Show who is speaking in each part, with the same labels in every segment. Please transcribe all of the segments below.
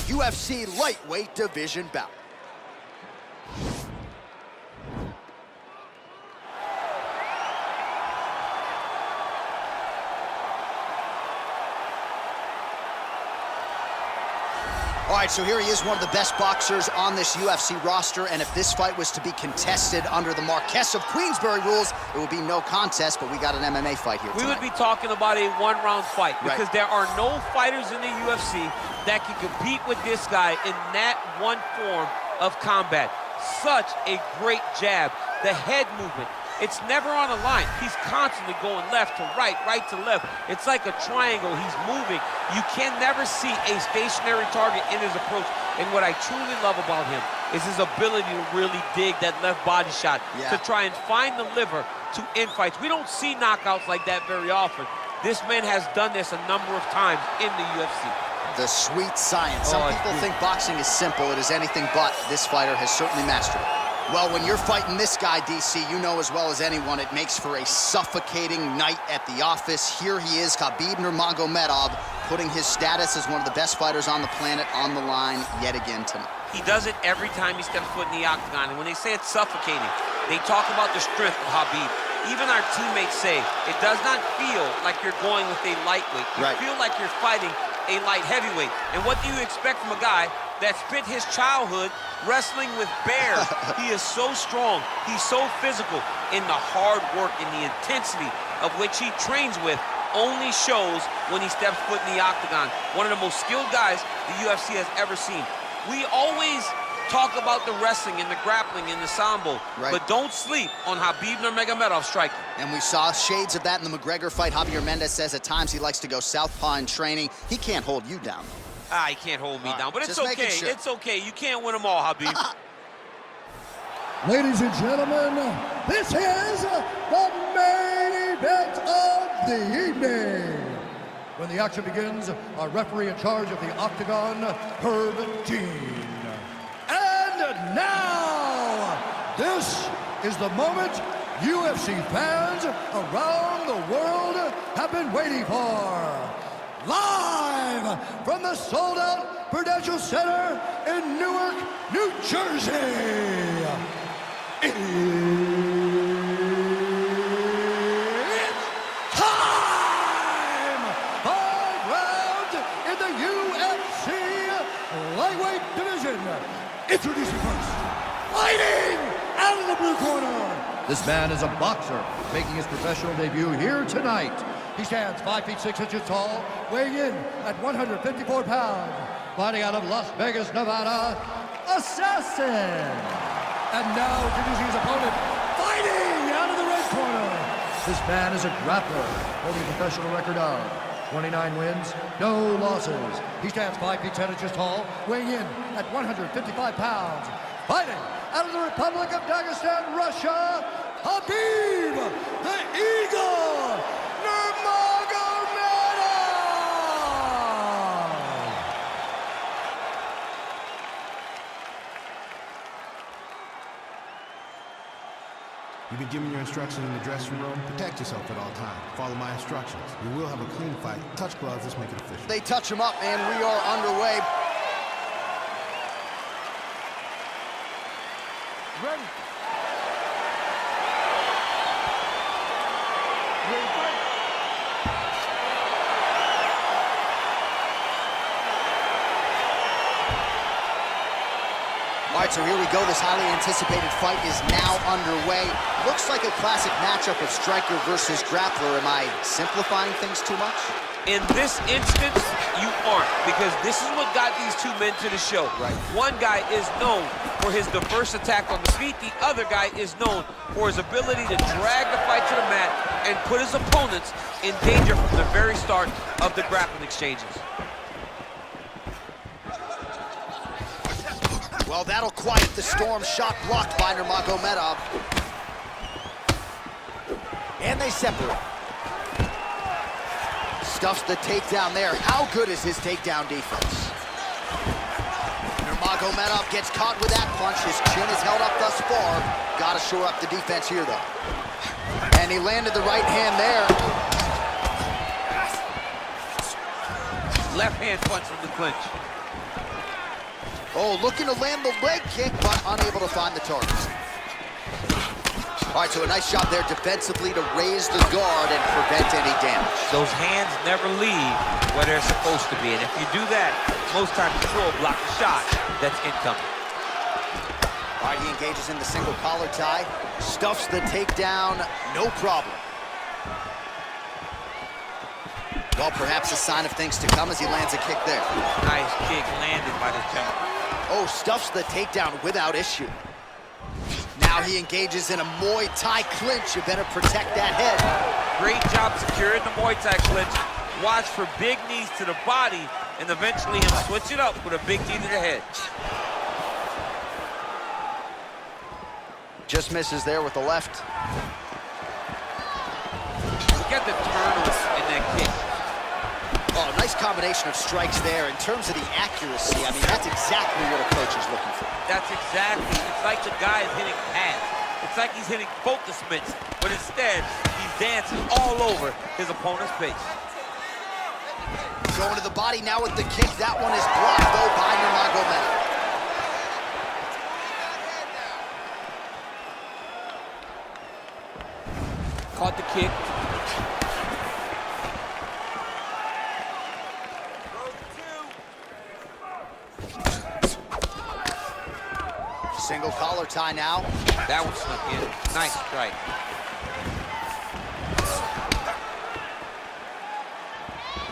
Speaker 1: UFC lightweight division bout. All right, so here he is, one of the best boxers on this UFC roster, and if this fight was to be contested under the Marquess of Queensberry rules, it would be no contest, but we got an MMA fight here tonight.
Speaker 2: We would be talking about a one-round fight because there are no fighters in the UFC that can compete with this guy in that one form of combat. Such a great jab, the head movement. It's never on a line. He's constantly going left to right, right to left. It's like a triangle. He's moving. You can never see a stationary target in his approach. And what I truly love about him is his ability to really dig that left body shot to try and find the liver to end fights. We don't see knockouts like that very often. This man has done this a number of times in the UFC.
Speaker 1: The sweet science. Some people think boxing is simple. It is anything but. This fighter has certainly mastered it. Well, when you're fighting this guy, DC, you know as well as anyone, it makes for a suffocating night at the office. Here he is, Khabib Nurmagomedov, putting his status as one of the best fighters on the planet on the line yet again tonight.
Speaker 2: He does it every time he steps foot in the octagon, and when they say it's suffocating, they talk about the strength of Khabib. Even our teammates say it does not feel like you're going with a lightweight. You feel like you're fighting a light heavyweight. And what do you expect from a guy that spent his childhood wrestling with bears? He is so strong, he's so physical, and the hard work and the intensity of which he trains with only shows when he steps foot in the octagon. One of the most skilled guys the UFC has ever seen. We always talk about the wrestling and the grappling and the sambo, but don't sleep on Khabib Nurmagomedov striking.
Speaker 1: And we saw shades of that in the McGregor fight. Javier Mendez says at times he likes to go southpaw in training. He can't hold you down.
Speaker 2: He can't hold me down, but it's okay. It's okay. You can't win them all, Khabib.
Speaker 3: Ladies and gentlemen, this is the main event of the evening. When the action begins, our referee in charge of the octagon, Herb Dean. And now, this is the moment UFC fans around the world have been waiting for. Live from the sold-out Prudential Center in Newark, New Jersey. It's time! 5 rounds in the UFC lightweight division. Introducing first, fighting out of the blue corner. This man is a boxer making his professional debut here tonight. He stands 5 feet 6 inches tall, weighing in at 154 pounds. Fighting out of Las Vegas, Nevada, Assassin. And now introducing his opponent, fighting out of the red corner. This man is a grappler, holding a professional record of 29 wins, no losses. He stands 5 feet 10 inches tall, weighing in at 155 pounds. Fighting out of the Republic of Dagestan, Russia, Khabib the Eagle Nurmagomedov!
Speaker 4: You've been given your instructions in the dressing room. Protect yourself at all times. Follow my instructions. We will have a clean fight. Touch gloves, let's make it official.
Speaker 1: They touch him up, and we are underway.
Speaker 3: Ready.
Speaker 1: All right, so here we go. This highly anticipated fight is now underway. Looks like a classic matchup of striker versus grappler. Am I simplifying things too much?
Speaker 2: In this instance, you aren't, because this is what got these two men to the show. One guy is known for his diverse attack on the feet. The other guy is known for his ability to drag the fight to the mat and put his opponents in danger from the very start of the grappling exchanges.
Speaker 1: Well, that'll quiet the storm. Shot blocked by Nurmagomedov. And they separate. Stuffs the takedown there. How good is his takedown defense? Nurmagomedov gets caught with that punch. His chin is held up thus far. Gotta shore up the defense here, though. And he landed the right hand there.
Speaker 2: Left hand punch from the clinch.
Speaker 1: Oh, looking to land the leg kick, but unable to find the target. All right, so a nice job there defensively to raise the guard and prevent any damage.
Speaker 2: Those hands never leave where they're supposed to be, and if you do that, most times you throw a block shot that's incoming.
Speaker 1: All right, he engages in the single collar tie, stuffs the takedown, no problem. Well, perhaps a sign of things to come as he lands a kick there.
Speaker 2: Nice kick landed by this gentleman.
Speaker 1: Oh, stuffs the takedown without issue. Now he engages in a Muay Thai clinch. You better protect that head.
Speaker 2: Great job securing the Muay Thai clinch. Watch for big knees to the body, and eventually him switch it up with a big knee to the head.
Speaker 1: Just misses there with the left.
Speaker 2: Look at the turtles in that kick.
Speaker 1: Oh, nice combination of strikes there. In terms of the accuracy, I mean, that's exactly what a coach is looking for.
Speaker 2: That's exactly. It's like the guy is hitting pads. It's like he's hitting focus mitts, but instead, he's dancing all over his opponent's face.
Speaker 1: Going to the body now with the kick. That one is blocked, though, by Nurmagomedov.
Speaker 2: Caught the kick.
Speaker 1: Single collar tie now.
Speaker 2: That one snuck in. Nice strike.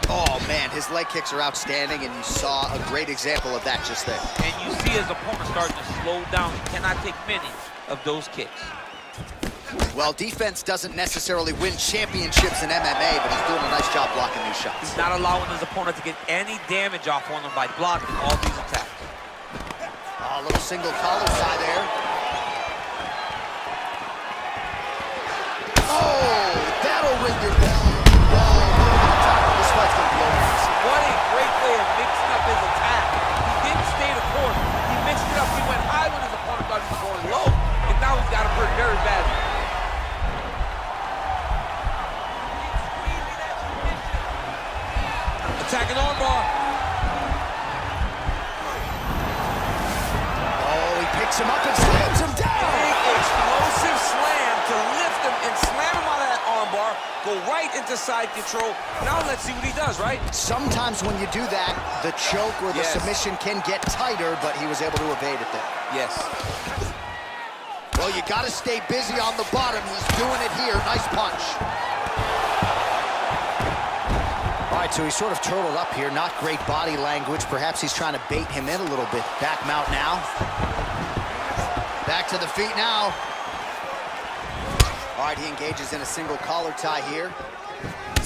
Speaker 1: Oh, man, his leg kicks are outstanding, and you saw a great example of that just there.
Speaker 2: And you see his opponent starting to slow down. He cannot take many of those kicks.
Speaker 1: Well, defense doesn't necessarily win championships in MMA, but he's doing a nice job blocking these shots.
Speaker 2: He's not allowing his opponent to get any damage off on him by blocking all these attacks.
Speaker 1: Oh, a little single collar tie there. Oh, that'll ring your bell. This fight's gonna blow this.
Speaker 2: What a great way of mixing up his attack. He didn't stay the course. He mixed it up. He went high when his opponent thought he was going low, and now he's got him hurt very badly. Attacking armbar.
Speaker 1: Oh, he picks him up and slams him down.
Speaker 2: Big explosive slam to lift him and slam him out of that armbar. Go right into side control. Now let's see what he does, right?
Speaker 1: Sometimes when you do that, the choke or the submission can get tighter, but he was able to evade it there.
Speaker 2: Yes.
Speaker 1: Well, you got to stay busy on the bottom. He's doing it here. Nice punch. All right, so he's sort of turtled up here. Not great body language. Perhaps he's trying to bait him in a little bit. Back mount now. Back to the feet now. All right, he engages in a single collar tie here.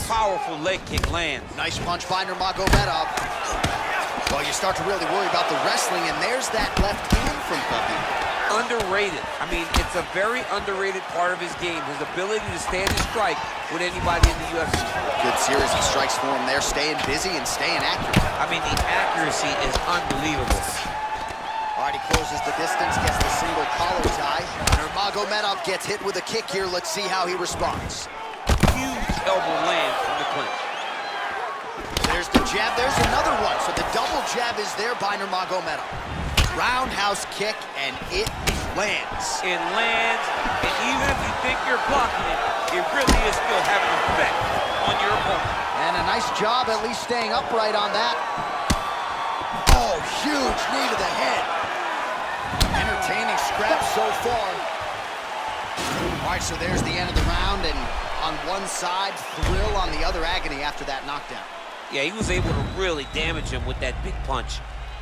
Speaker 2: Powerful leg kick lands.
Speaker 1: Nice punch by Nurmagomedov. Well, you start to really worry about the wrestling, and there's that left hand from Khabib.
Speaker 2: Underrated. I mean, it's a very underrated part of his game. His ability to stand and strike with anybody in the UFC.
Speaker 1: Good series of strikes for him there, staying busy and staying accurate.
Speaker 2: I mean, the accuracy is unbelievable.
Speaker 1: All right, he closes the distance, gets the single collar tie. Nurmagomedov gets hit with a kick here. Let's see how he responds.
Speaker 2: Huge elbow lands from the clinch.
Speaker 1: There's the jab. There's another one. So the double jab is there by Nurmagomedov. Roundhouse kick, and it lands.
Speaker 2: It lands, and even if you think you're blocking it, it really is still having an effect on your opponent.
Speaker 1: And a nice job at least staying upright on that. Oh, huge knee to the head. Entertaining scrap so far. All right, so there's the end of the round, and on one side, thrill, on the other, agony after that knockdown.
Speaker 2: Yeah, he was able to really damage him with that big punch.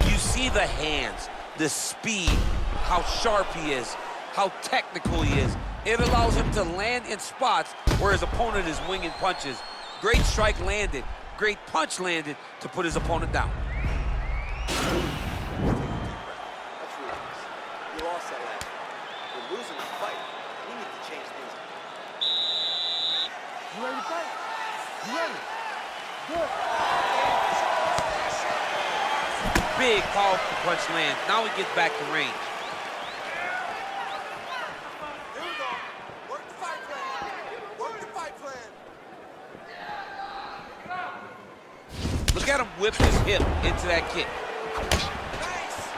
Speaker 2: You see the hands, the speed, how sharp he is, how technical he is. It allows him to land in spots where his opponent is winging punches. Great strike landed, great punch landed to put his opponent down.
Speaker 5: That's real. You lost that last. You're losing the fight. We need to change things.
Speaker 3: You ready to fight? You ready? Good.
Speaker 2: Big, powerful punch lands. Now he gets back to range.
Speaker 5: Here we go. Work the fight plan. Work the fight plan.
Speaker 2: Look at him whip his hip into that kick.
Speaker 5: Nice.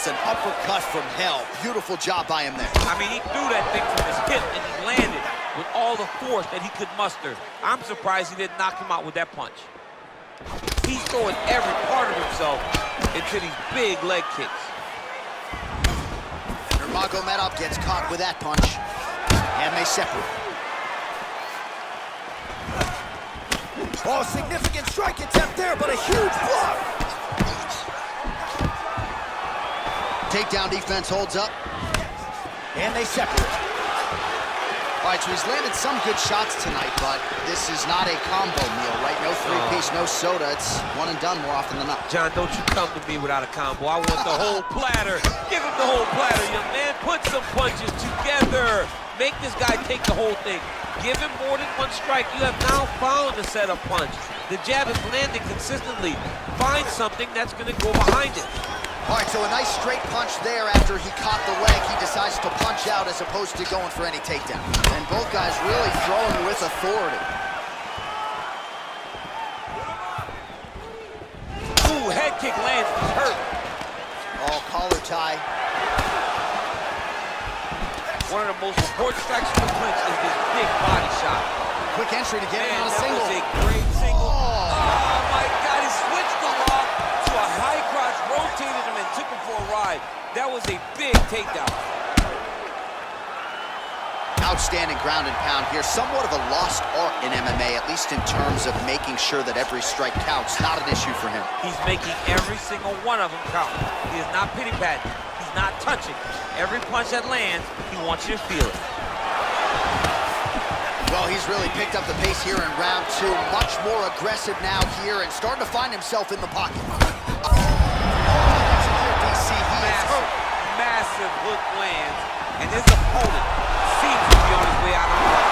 Speaker 1: Just an uppercut from hell. Beautiful job by him there.
Speaker 2: I mean, he threw that thing from his hip and he landed with all the force that he could muster. I'm surprised he didn't knock him out with that punch. He's throwing every part of himself into these big leg kicks.
Speaker 1: Nurmagomedov gets caught with that punch, and they separate.
Speaker 3: Oh, significant strike attempt there, but a huge block.
Speaker 1: Takedown defense holds up, and they separate. All right, so he's landed some good shots tonight, but this is not a combo meal, right? No three-piece, no soda. It's one and done more often than not.
Speaker 2: John, don't you come to me without a combo. I want the whole platter. Give him the whole platter, young man. Put some punches together. Make this guy take the whole thing. Give him more than one strike. You have now found a setup punch. The jab is landing consistently. Find something that's going to go behind it.
Speaker 1: All right, so a nice straight punch there after he caught the leg. He decides to punch out as opposed to going for any takedown. And both guys really throwing with authority.
Speaker 2: Ooh, head kick lands. He's hurt.
Speaker 1: Oh, collar tie.
Speaker 2: One of the most important strikes from the clinch is this big body shot.
Speaker 1: Quick entry to get him on a single.
Speaker 2: That was a great single. Oh my God, he switched the lock to a high cross, rotated him and took him for a ride. That was a big takedown.
Speaker 1: Outstanding ground and pound here. Somewhat of a lost art in MMA, at least in terms of making sure that every strike counts. Not an issue for him.
Speaker 2: He's making every single one of them count. He is not pity-patting. He's not touching. Every punch that lands, he wants you to feel it.
Speaker 1: Well, he's really picked up the pace here in round two. Much more aggressive now here and starting to find himself in the pocket.
Speaker 2: Massive hook lands, and his opponent seems to be on his way out of the ring.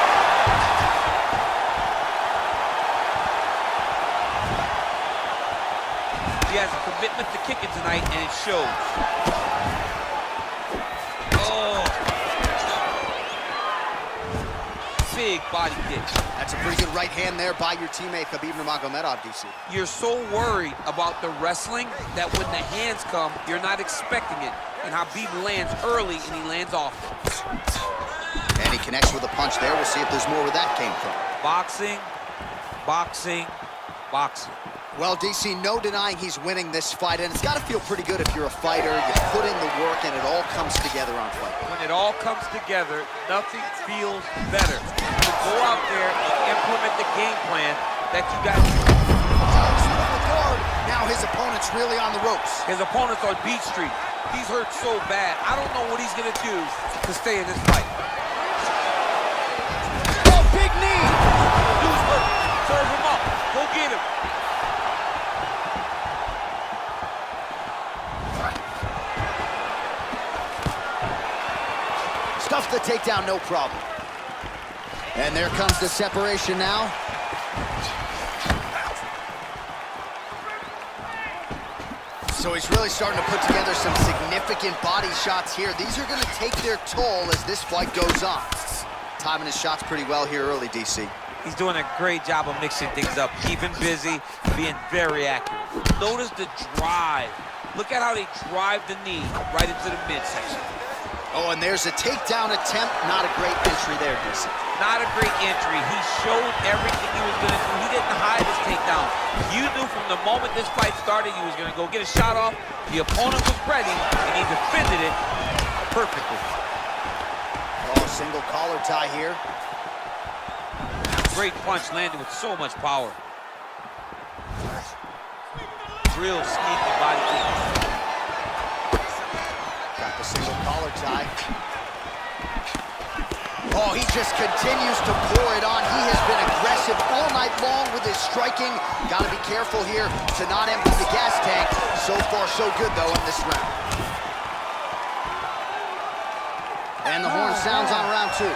Speaker 2: He has a commitment to kicking tonight, and it shows. Oh. Big body kick.
Speaker 1: That's a pretty good right hand there by your teammate, Khabib Nurmagomedov, DC.
Speaker 2: You're so worried about the wrestling that when the hands come, you're not expecting it. And Khabib lands early, and he lands often.
Speaker 1: And he connects with a punch there. We'll see if there's more where that came from.
Speaker 2: Boxing, boxing, boxing.
Speaker 1: Well, DC, no denying he's winning this fight, and it's got to feel pretty good if you're a fighter. You put in the work, and it all comes together on fight.
Speaker 2: When it all comes together, nothing feels better. To go out there and implement the game plan that you got.
Speaker 1: Now his opponent's really on the ropes.
Speaker 2: His opponent's on Beach Street. He's hurt so bad. I don't know what he's going to do to stay in this fight.
Speaker 1: Oh, big knee!
Speaker 2: Dude's hurt. Serve him up. Go get him.
Speaker 1: Stuffs the takedown, no problem. And there comes the separation now. So he's really starting to put together some significant body shots here. These are going to take their toll as this fight goes on. Timing his shots pretty well here early, DC.
Speaker 2: He's doing a great job of mixing things up, keeping busy, being very accurate. Notice the drive. Look at how they drive the knee right into the midsection.
Speaker 1: Oh, and there's a takedown attempt. Not a great entry there, DC.
Speaker 2: Not a great entry. He showed everything he was going to do. He didn't hide his takedown. You knew from the moment this fight started he was going to go get a shot off. The opponent was ready, and he defended it perfectly.
Speaker 1: Oh, single collar tie here.
Speaker 2: Great punch landed with so much power. Real sneaky body kick.
Speaker 1: Got the single collar tie. Oh, he just continues to pour it on. He has been aggressive all night long with his striking. Got to be careful here to not empty the gas tank. So far, so good, though, in this round. And the horn sounds on round two.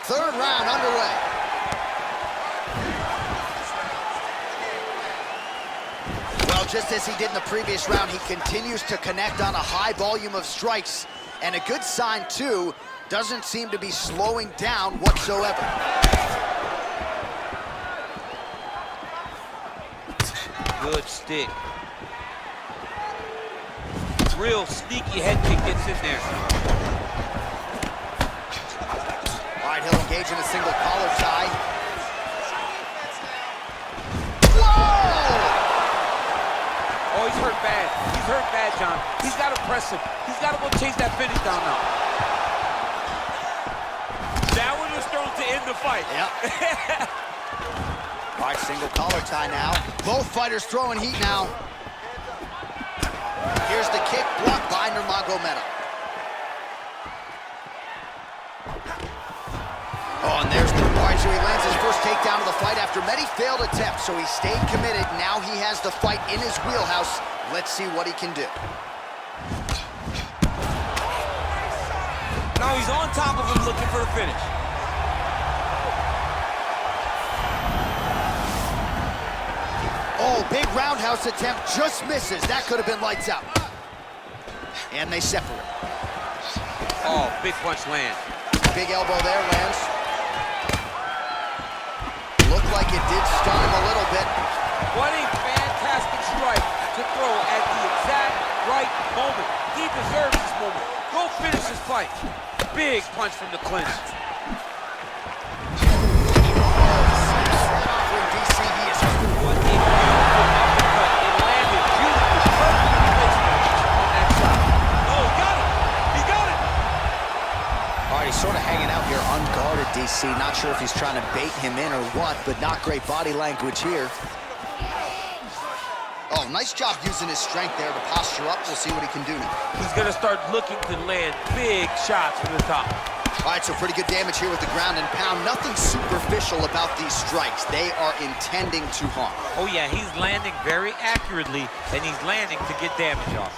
Speaker 1: Third round underway. Well, just as he did in the previous round, he continues to connect on a high volume of strikes. And a good sign, too, doesn't seem to be slowing down whatsoever.
Speaker 2: Good stick. Real sneaky head kick gets in there.
Speaker 1: All right, he'll engage in a single collar tie. Whoa!
Speaker 2: Oh, he's hurt bad. He's hurt bad, John. He's got to press him. He's got to go chase that finish down now. That one was thrown to end the fight.
Speaker 1: Yep. All right, single collar tie now. Both fighters throwing heat now. Here's the kick, blocked by Nurmagomedov. Oh, and there's the... All right, so he lands his first takedown of the fight after many failed attempts, so he stayed committed. Now he has the fight in his wheelhouse. Let's see what he can do.
Speaker 2: Now he's on top of him looking for the finish.
Speaker 1: Oh, big roundhouse attempt, just misses. That could have been lights out. And they separate.
Speaker 2: Oh, big punch land.
Speaker 1: Big elbow there, lands. Looked like it did stun him a little bit.
Speaker 2: What a fantastic strike to throw at the exact right moment. He deserves this moment. Go finish this fight. Big punch from the clinch. What a beautiful uppercut. It landed beautiful, perfect placement on that shot. Oh, he got it. He got it.
Speaker 1: All right, he's sort of hanging out here unguarded, DC. Not sure if he's trying to bait him in or what, but not great body language here. Oh, nice job using his strength there to posture up. We'll see what he can do now.
Speaker 2: He's going to start looking to land big shots from the top.
Speaker 1: All right, so pretty good damage here with the ground and pound. Nothing superficial about these strikes. They are intending to harm.
Speaker 2: Oh, yeah, he's landing very accurately, and he's landing to get damage off.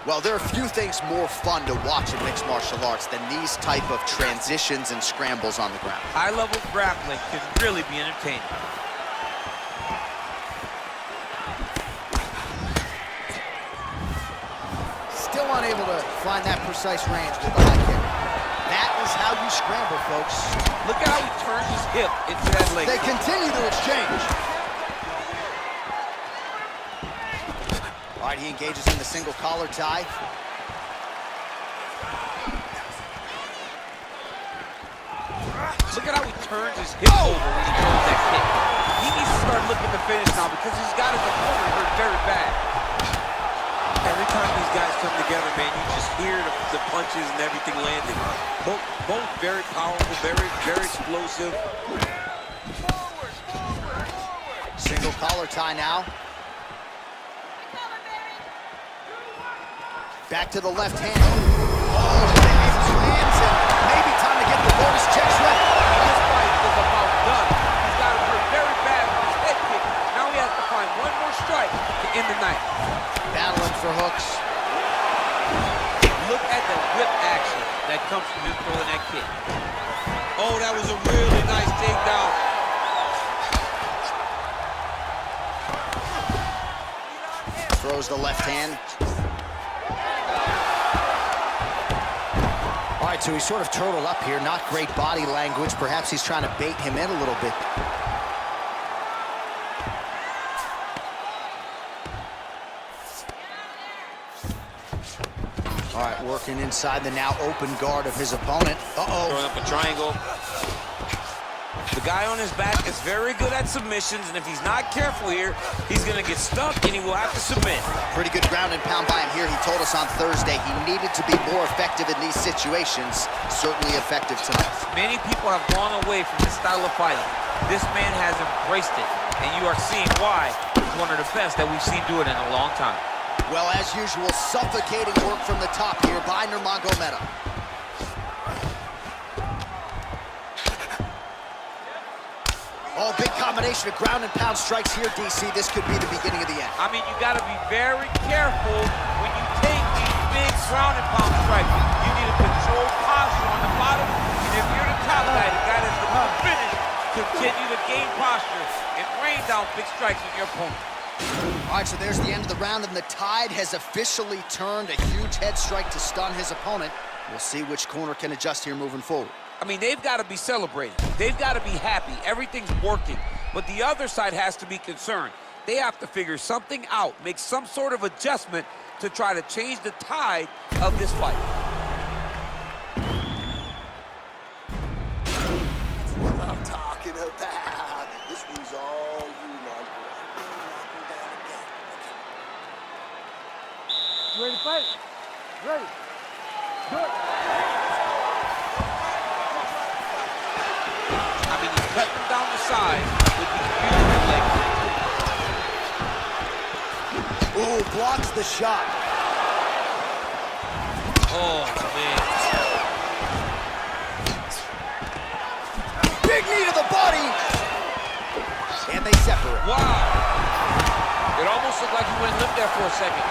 Speaker 1: Well, there are few things more fun to watch in mixed martial arts than these type of transitions and scrambles on the ground.
Speaker 2: High-level grappling can really be entertaining.
Speaker 1: Still unable to find that precise range with the high kick. That is how you scramble, folks.
Speaker 2: Look at how he turns his hip into that leg.
Speaker 1: They continue to exchange. All right, he engages in the single collar tie.
Speaker 2: Look at how he turns his hip over when he throws that kick. He needs to start looking to finish now because he's got his opponent hurt very bad. Every time these guys come together, man, you just hear the punches and everything landing. Both very powerful, very explosive.
Speaker 1: Single collar tie now. Back to the left hand. Oh, lands and maybe time to get the bonus checks ready.
Speaker 2: This fight is about done. He's got him hurt very bad with his head kick. Now he has to find one more strike to end the night.
Speaker 1: Battling for hooks.
Speaker 2: Look at the whip action that comes from him throwing that kick. Oh, that was a really nice takedown.
Speaker 1: Throws the left hand. All right, so he's sort of turtled up here. Not great body language. Perhaps he's trying to bait him in a little bit. All right, working inside the now open guard of his opponent. Uh-oh.
Speaker 2: Throwing up a triangle. The guy on his back is very good at submissions, and if he's not careful here, he's going to get stuck, and he will have to submit.
Speaker 1: Pretty good ground and pound by him here. He told us on Thursday he needed to be more effective in these situations. Certainly effective tonight.
Speaker 2: Many people have gone away from this style of fighting. This man has embraced it, and you are seeing why he's one of the best that we've seen do it in a long time.
Speaker 1: Well, as usual, suffocating work from the top here by Nurmagomedov. Oh, big combination of ground and pound strikes here, DC. This could be the beginning of the end.
Speaker 2: I mean, you got to be very careful when you take these big ground and pound strikes. You need a controlled posture on the body. job tonight. He got his finish. Continue to gain posture and rain down big strikes on your opponent.
Speaker 1: All right, so there's the end of the round, and the tide has officially turned. A huge head strike to stun his opponent. We'll see which corner can adjust here moving forward.
Speaker 2: I mean, they've got to be celebrating. They've got to be happy. Everything's working. But the other side has to be concerned. They have to figure something out, make some sort of adjustment to try to change the tide of this fight.
Speaker 5: That's what I'm talking about. This one's all you, man.
Speaker 3: You ready to fight? Ready. Good.
Speaker 2: I mean, he's cutting them down the side with these beautiful legs.
Speaker 1: Ooh, blocks the shot.
Speaker 2: Oh, man.
Speaker 1: Big knee to the body. And they separate.
Speaker 2: Wow. It almost looked like he went limp there for a second.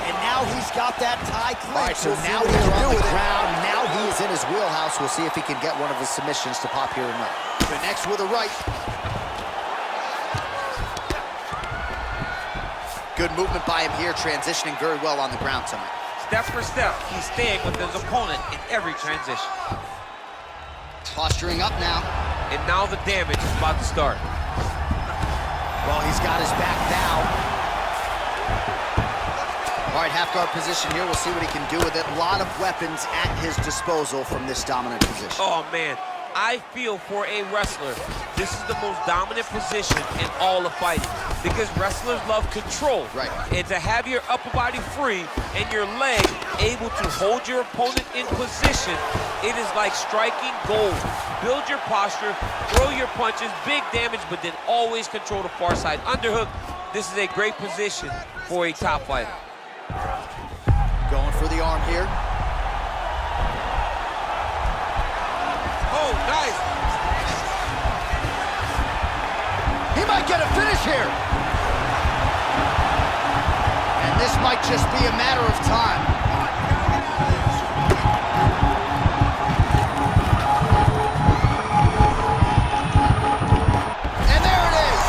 Speaker 1: And now he's got that tie clinched. All right, so now he's on the ground. Now he is in his wheelhouse. We'll see if he can get one of his submissions to pop here tonight. Connects with a right. Good movement by him here, transitioning very well on the ground tonight.
Speaker 2: Step for step, he's staying with his opponent in every transition.
Speaker 1: Posturing up now.
Speaker 2: And now the damage is about to start.
Speaker 1: Well, he's got his back now. All right, half guard position here. We'll see what he can do with it. A lot of weapons at his disposal from this dominant position.
Speaker 2: Oh, man. I feel for a wrestler, this is the most dominant position in all of fighting because wrestlers love control.
Speaker 1: Right.
Speaker 2: And to have your upper body free and your leg able to hold your opponent in position, it is like striking gold. Build your posture, throw your punches, big damage, but then always control the far side underhook. This is a great position for a top fighter.
Speaker 1: Going for the arm here.
Speaker 2: Oh, nice.
Speaker 1: He might get a finish here. And this might just be a matter of time. And there it is.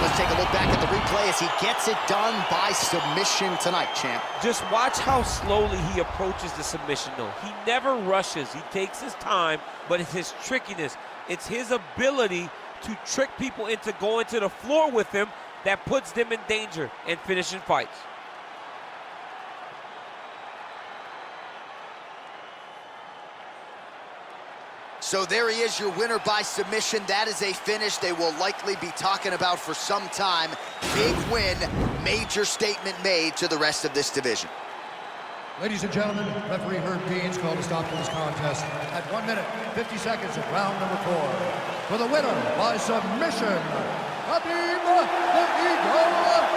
Speaker 1: Let's take a look back at the replay as he gets it done by submission tonight, champ.
Speaker 2: Just watch how slowly he approaches the submission, though. He never rushes. He takes his time, but it's his trickiness. It's his ability to trick people into going to the floor with him that puts them in danger and finishing fights.
Speaker 1: So there he is, your winner by submission. That is a finish they will likely be talking about for some time. Big win, major statement made to the rest of this division.
Speaker 3: Ladies and gentlemen, referee Herb Dean's called a stop to this contest at 1 minute, 50 seconds of round number 4. For the winner by submission, Khabib Nurmagomedov.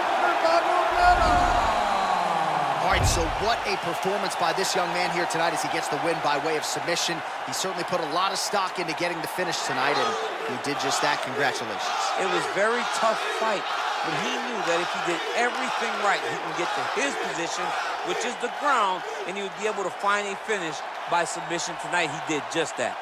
Speaker 1: All right, so what a performance by this young man here tonight as he gets the win by way of submission. He certainly put a lot of stock into getting the finish tonight, and he did just that. Congratulations.
Speaker 2: It was a very tough fight, but he knew that if he did everything right, he can get to his position, which is the ground, and he would be able to find a finish by submission tonight. He did just that.